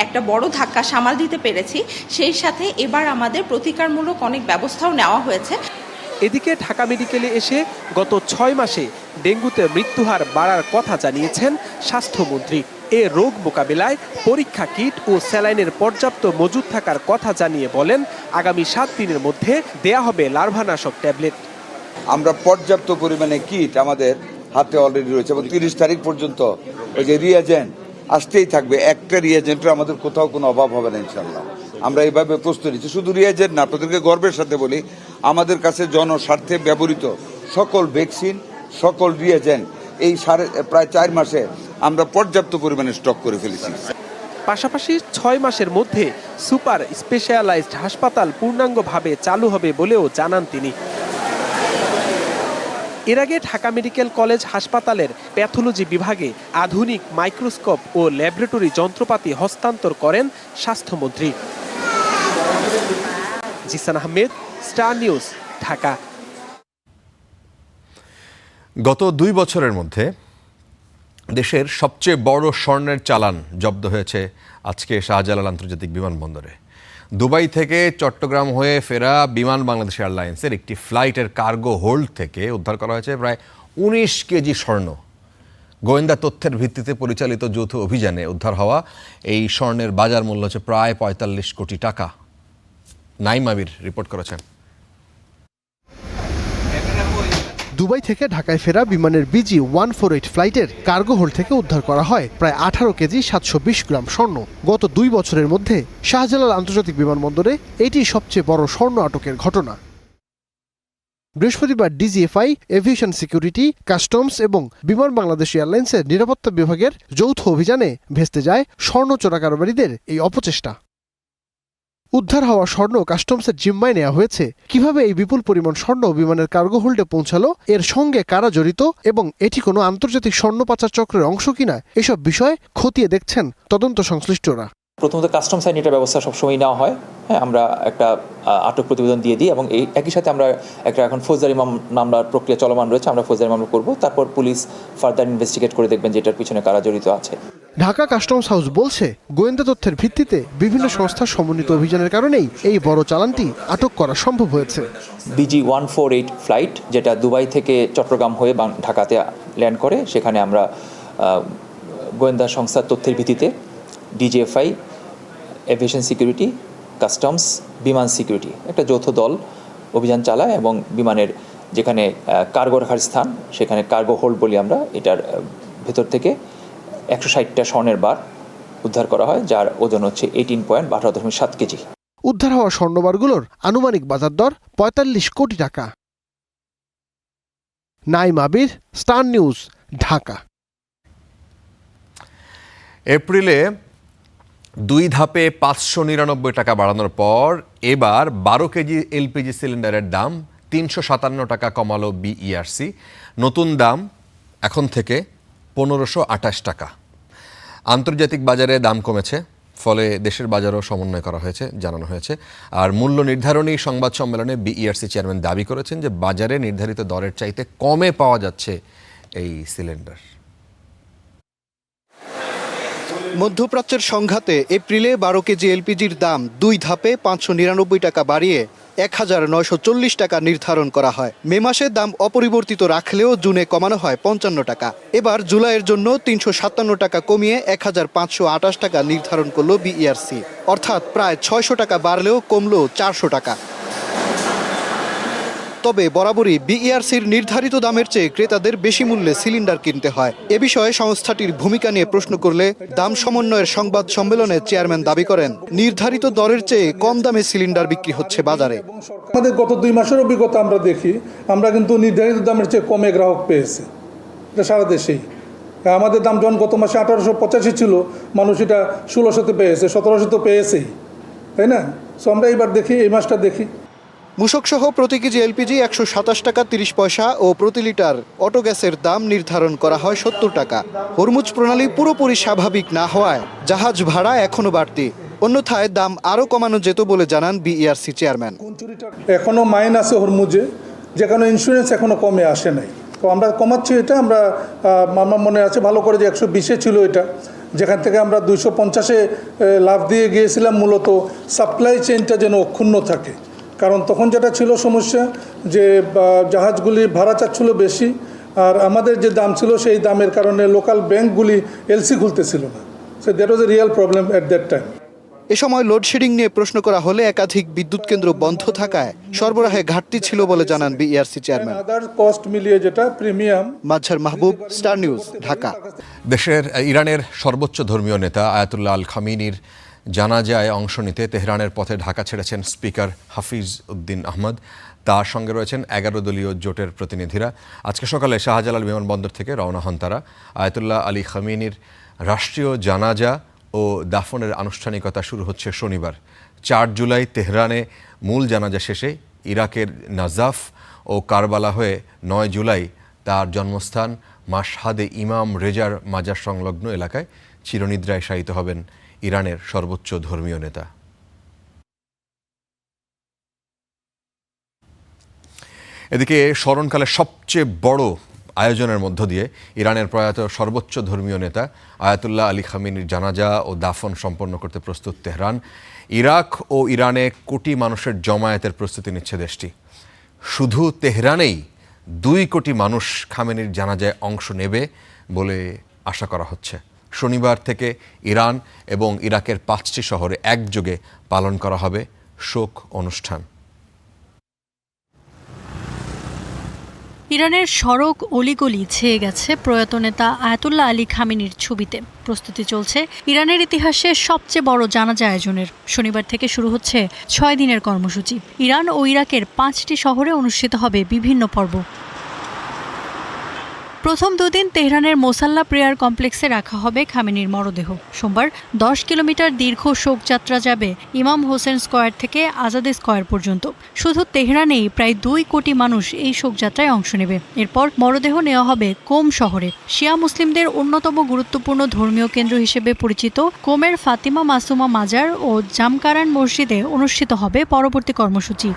একটা বড় ধাক্কা সামাল দিতে পেরেছি। সেই সাথে এবার আমাদের প্রতিকারমূলক অনেক ব্যবস্থাও নেওয়া হয়েছে। এদিকে ঢাকা মেডিকেলে এসে গত 6 মাসে ডেঙ্গুতে মৃত্যুহার বাড়ার কথা জানিয়েছেন স্বাস্থ্যমন্ত্রী। এ রোগ মোকাবিলায় পরীক্ষা কিট ও স্যালাইনের পর্যাপ্ত মজুদ থাকার কথা জানিয়ে বলেন আগামী 7 দিনের মধ্যে দেয়া হবে লার্ভানাশক ট্যাবলেট। আমরা পর্যাপ্ত পরিমাণে কিট আমাদের হাতে অলরেডি রয়েছে এবং 30 তারিখ পর্যন্ত ওই যে রিয়েজেন্ট আসতেই থাকবে। একটা রিয়েজেন্টের আমাদের কোথাও কোনো অভাব হবে না ইনশাল্লাহ। আমরা এইভাবে প্রস্তুত নিচ্ছি। শুধু রিয়েজেন্ট না, আপনাদেরকে গর্বের সাথে বলি, আমাদের কাছে জনস্বার্থে ব্যবহৃত সকল ভ্যাকসিন, সকল রিয়েজেন্ট এই প্রায় 4 মাসে আমরা পর্যাপ্ত পরিমাণে স্টক করে ফেলেছি। পাশাপাশি 6 মাসের মধ্যে সুপার স্পেশালাইজড হাসপাতাল পূর্ণাঙ্গভাবে চালু হবে বলেও জানান তিনি। এর আগে ঢাকা মেডিকেল কলেজ হাসপাতালের প্যাথোলজি বিভাগে আধুনিক মাইক্রোস্কোপ ও ল্যাবরেটরি যন্ত্রপাতি হস্তান্তর করেন স্বাস্থ্যমন্ত্রী। Zisan Ahmed, star news, Dhaka. গত 2 বছরের মধ্যে দেশের সবচেয়ে বড় স্বর্ণের চালান জব্দ হয়েছে আজকে শাহজালাল আন্তর্জাতিক বিমানবন্দরে। দুবাই থেকে চট্টগ্রাম হয়ে ফেরা বিমান বাংলাদেশ এয়ারলাইন্সের একটি ফ্লাইটের কার্গো হোল্ড থেকে উদ্ধার করা হয়েছে প্রায় 19 কেজি স্বর্ণ। গোয়েন্দা তথ্যের ভিত্তিতে পরিচালিত যৌথ অভিযানে উদ্ধার হওয়া এই স্বর্ণের বাজার মূল্য হচ্ছে প্রায় 45 কোটি টাকা। নাইম আবির রিপোর্ট করেছেন। দুবাই থেকে ঢাকায় ফেরা বিমানের BG-148 ফ্লাইটের কার্গো হোল্ড থেকে উদ্ধার করা হয় প্রায় 18 কেজি 720 গ্রাম স্বর্ণ। গত 2 বছরের মধ্যে শাহজালাল আন্তর্জাতিক বিমানবন্দরে এটি সবচেয়ে বড় স্বর্ণ আটকের ঘটনা। বৃহস্পতিবার DGFI, এভিয়েশন সিকিউরিটি, কাস্টমস এবং বিমান বাংলাদেশ এয়ারলাইন্সের নিরাপত্তা বিভাগের যৌথ অভিযানে ভেস্তে যায় স্বর্ণ চোরা কারবারিদের এই অপচেষ্টা। উদ্ধার হওয়া স্বর্ণ কাস্টমসের জিম্মায় নেওয়া হয়েছে। কিভাবে এই বিপুল পরিমাণ স্বর্ণ বিমানের কার্গো হোল্ডে পৌঁছালো, এর সঙ্গে কারা জড়িত এবং এটি কোনো আন্তর্জাতিক স্বর্ণ পাচার চক্রের অংশ কিনা, এসব বিষয় খতিয়ে দেখছেন তদন্ত সংশ্লিষ্টরা। প্রথমত কাস্টমস আইন এটার ব্যবস্থা সবসময় নেওয়া হয়। হ্যাঁ, আমরা একটা আটক প্রতিবেদন দিয়ে দিই এবং এই একই সাথে আমরা এখন ফৌজদারি মামলার প্রক্রিয়া চলমান রয়েছে, আমরা ফৌজদারি মামলা করব। তারপর পুলিশ ফার্দার ইনভেস্টিগেট করে দেখবেন যে এটার পিছনে কারা জড়িত আছে। ঢাকা কাস্টমস হাউস বলছে গোয়েন্দা তথ্যের ভিত্তিতে বিভিন্ন সংস্থার সমন্বিত অভিযানের কারণেই এই বড় চালানটি আটক করা সম্ভব হয়েছে। BG-148 ফ্লাইট যেটা দুবাই থেকে চট্টগ্রাম হয়ে ঢাকাতে ল্যান্ড করে, সেখানে আমরা গোয়েন্দা সংস্থার তথ্যের ভিত্তিতে DGFI, এভিয়েশন সিকিউরিটি, কাস্টমস, বিমান সিকিউরিটি একটা যৌথ দল অভিযান চালায় এবং বিমানের যেখানে কার্গো রাখার স্থান, সেখানে কার্গো হোল্ড বলি আমরা, এটার ভেতর থেকে 160টা স্বর্ণের বার উদ্ধার করা হয়, যার ওজন হচ্ছে 18.18.7 কেজি। উদ্ধার হওয়া স্বর্ণবারগুলোর আনুমানিক বাজার দর 45 কোটি টাকা। নাইম আবির, স্টার নিউজ, ঢাকা। এপ্রিলে 2 ধাপে 599 টাকা বাড়ানোর পর এবার 12 কেজি এলপিজি সিলিন্ডারের দাম 357 টাকা কমালো BERC। নতুন দাম এখন থেকে 1528 টাকা। আন্তর্জাতিক বাজারে দাম কমেছে ফলে দেশের বাজারও সমন্বয় করা হয়েছে জানানো হয়েছে। আর মূল্য নির্ধারণী সংবাদ সম্মেলনে বিইআরসি চেয়ারম্যান দাবি করেছেন যে বাজারে নির্ধারিত দরের চাইতে কমে পাওয়া যাচ্ছে এই সিলিন্ডার। মধ্যপ্রাচ্যের সংঘাতে এপ্রিলে 12 কেজি এলপিজির দাম 2 ধাপে 599 টাকা বাড়িয়ে 1940 টাকা নির্ধারণ করা হয়। মে মাসে দাম অপরিবর্তিত রাখলেও জুনে কমানো হয় 55 টাকা। এবার জুলাইয়ের জন্য 357 টাকা কমিয়ে 1528 টাকা নির্ধারণ করল বিইআরসি। অর্থাৎ প্রায় 600 টাকা বাড়লেও কমলো 400 টাকা। তবে বরাবরই বিইআরসির নির্ধারিত দামের চেয়ে ক্রেতাদের বেশি মূল্যে সিলিন্ডার কিনতে হয়। এ বিষয়ে সংস্থাটির ভূমিকা নিয়ে প্রশ্ন করলে দাম সমন্বয়ের সংবাদ সম্মেলনে চেয়ারম্যান দাবি করেন, নির্ধারিত দরের চেয়ে কম দামে সিলিন্ডার বিক্রি হচ্ছে বাজারে। আমাদের গত 2 মাসের অভিজ্ঞতা আমরা দেখি, আমরা কিন্তু নির্ধারিত দামের চেয়ে কমে গ্রাহক পেয়েছে, এটা সারা দেশেই। আমাদের দাম যখন গত মাসে 1885 ছিল, মানুষ এটা 1600-তে পেয়েছে, 1700 তো পেয়েছেই, তাই না? সো আমরা এইবার দেখি, এই মাসটা দেখি। মূসক-সহ প্রতি কেজি এলপিজি 127 টাকা 30 পয়সা ও প্রতি লিটার অটো গ্যাসের দাম নির্ধারণ করা হয় 70 টাকা। হরমুজ প্রণালী পুরোপুরি স্বাভাবিক না হওয়ায় জাহাজ ভাড়া এখনও বাড়তি। অন্যথায় দাম আরও কমানো যেত বলে জানান বিইআরসি চেয়ারম্যান। এখনও মাইন আছে হরমুজে, যেখানে ইন্স্যুরেন্স এখনও কমে আসে নাই। তো আমরা কমাচ্ছি এটা। আমার মনে আছে ভালো করে যে 120-এ ছিল এটা, যেখান থেকে আমরা 250-এ লাভ দিয়ে গিয়েছিলাম, মূলত সাপ্লাই চেইনটা যেন অক্ষুণ্ণ থাকে। কারণ তখন যেটা ছিল সমস্যা, যে জাহাজগুলি ভাড়া চাচ্ছিল বেশি, আর আমাদের যে দাম ছিল সেই দামের কারণে লোকাল ব্যাংকগুলি এলসি খুলতেছিল না। So that was a real problem at that time. এ সময় লোডশেডিং নিয়ে প্রশ্ন করা হলে একাধিক বিদ্যুৎ কেন্দ্র বন্ধ থাকায় সরবরাহে ঘাটতি ছিল বলে জানান বিইআরসি চেয়ারম্যান। আদার কস্ট মিলিয়ে যেটা প্রিমিয়াম। মাজহার মাহবুব, স্টার নিউজ, ঢাকা। দেশের ইরানের সর্বোচ্চ ধর্মীয় নেতা আয়াতুল্লাহ আল খামিনির জানাজায় অংশ নিতে তেহরানের পথে ঢাকা ছেড়েছেন স্পিকার হাফিজ উদ্দিন আহমদ। তার সঙ্গে রয়েছেন 11 দলীয় জোটের প্রতিনিধিরা। আজকে সকালে শাহজালাল বিমানবন্দর থেকে রওনা হন তারা। আয়াতুল্লাহ আলী খামিনির রাষ্ট্রীয় জানাজা ও দাফনের আনুষ্ঠানিকতা শুরু হচ্ছে শনিবার। 4 জুলাই তেহরানে মূল জানাজা শেষে ইরাকের নাজাফ ও কারবালা হয়ে 9 জুলাই তার জন্মস্থান মাশহাদে ইমাম রেজার মাজার সংলগ্ন এলাকায় চিরনিদ্রায় শায়িত হবেন ইরানের সর্বোচ্চ ধর্মীয় নেতা। এদিকে স্মরণকালের সবচেয়ে বড় আয়োজনের মধ্য দিয়ে ইরানের প্রয়াত সর্বোচ্চ ধর্মীয় নেতা আয়াতুল্লাহ আলী খামিনির জানাজা ও দাফন সম্পন্ন করতে প্রস্তুত তেহরান। ইরাক ও ইরানে কোটি মানুষের জমায়েতের প্রস্তুতি নিচ্ছে দেশটি। শুধু তেহরানেই 2 কোটি মানুষ খামেনির জানাজায় অংশ নেবে বলে আশা করা হচ্ছে। শনিবার থেকে ইরান এবং ইরাকের 5টি শহরে একযোগে পালন করা হবে শোক অনুষ্ঠান। ইরানের সড়ক অলিগলি ছেয়ে গেছে প্রয়াত নেতা আয়াতুল্লাহ আলী খামেনির ছবিতে। প্রস্তুতি চলছে ইরানের ইতিহাসে সবচেয়ে বড় জানাজা আয়োজনের। শনিবার থেকে শুরু হচ্ছে 6 দিনের কর্মসূচি। ইরান ও ইরাকের 5টি শহরে অনুষ্ঠিত হবে বিভিন্ন পর্ব। প্রথম 2 দিন তেহরানের মোসাল্লা প্রেয়ার কমপ্লেক্সে রাখা হবে খামেনির মরদেহ। সোমবার 10 কিলোমিটার দীর্ঘ শোকযাত্রা যাবে ইমাম হোসেন স্কয়ার থেকে আজাদে স্কয়ার পর্যন্ত। শুধু তেহরানেই প্রায় 2 কোটি মানুষ এই শোকযাত্রায় অংশ নেবে। এরপর মরদেহ নেওয়া হবে কোম শহরে। শিয়া মুসলিমদের অন্যতম গুরুত্বপূর্ণ ধর্মীয় কেন্দ্র হিসেবে পরিচিত কোমের ফাতিমা মাসুমা মাজার ও জামকারান মসজিদে অনুষ্ঠিত হবে পরবর্তী কর্মসূচি।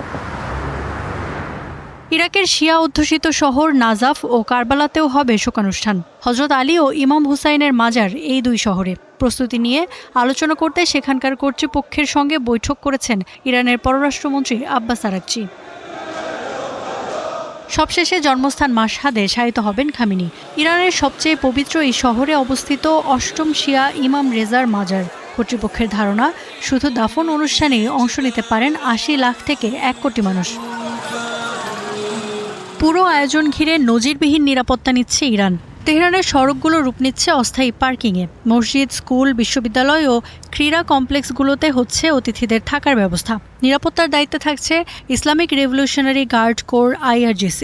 ইরাকের শিয়া অধ্যুষিত শহর নাজাফ ও কারবালাতেও হবে শোকানুষ্ঠান। হজরত আলী ও ইমাম হুসাইনের মাজার এই 2 শহরে। প্রস্তুতি নিয়ে আলোচনা করতে সেখানকার কর্তৃপক্ষের সঙ্গে বৈঠক করেছেন ইরানের পররাষ্ট্রমন্ত্রী আব্বাস আরাকচি। সবশেষে জন্মস্থান মাশহাদে শায়িত হবেন খামেনি। ইরানের সবচেয়ে পবিত্র এই শহরে অবস্থিত 8ম শিয়া ইমাম রেজার মাজার। কর্তৃপক্ষের ধারণা, শুধু দাফন অনুষ্ঠানেই অংশ নিতে পারেন 80 লাখ থেকে 1 কোটি মানুষ। পুরো আয়োজন ঘিরে নজিরবিহীন নিরাপত্তা নিচ্ছে ইরান। তেহরানের সড়কগুলো রূপ নিচ্ছে অস্থায়ী পার্কিংয়ে। মসজিদ, স্কুল, বিশ্ববিদ্যালয় ও ক্রীড়া কমপ্লেক্সগুলোতে হচ্ছে অতিথিদের থাকার ব্যবস্থা। নিরাপত্তার দায়িত্বে থাকছে Islamic revolutionary guard corps IRGC।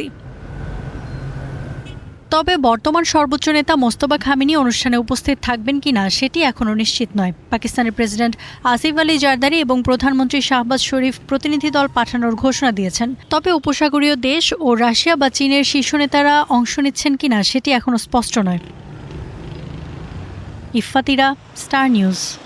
তবে বর্তমান সর্বোচ্চ নেতা মোস্তফা খামেনি অনুষ্ঠানে উপস্থিত থাকবেন কিনা সেটি এখনও নিশ্চিত নয়। পাকিস্তানের প্রেসিডেন্ট আসিফ আলী জারদারি এবং প্রধানমন্ত্রী শাহবাজ শরীফ প্রতিনিধি দল পাঠানোর ঘোষণা দিয়েছেন। তবে উপসাগরীয় দেশ ও রাশিয়া বা চীনের শীর্ষ নেতারা অংশ নিচ্ছেন কিনা সেটি এখনও স্পষ্ট নয়। ইফাতিরা, স্টার নিউজ।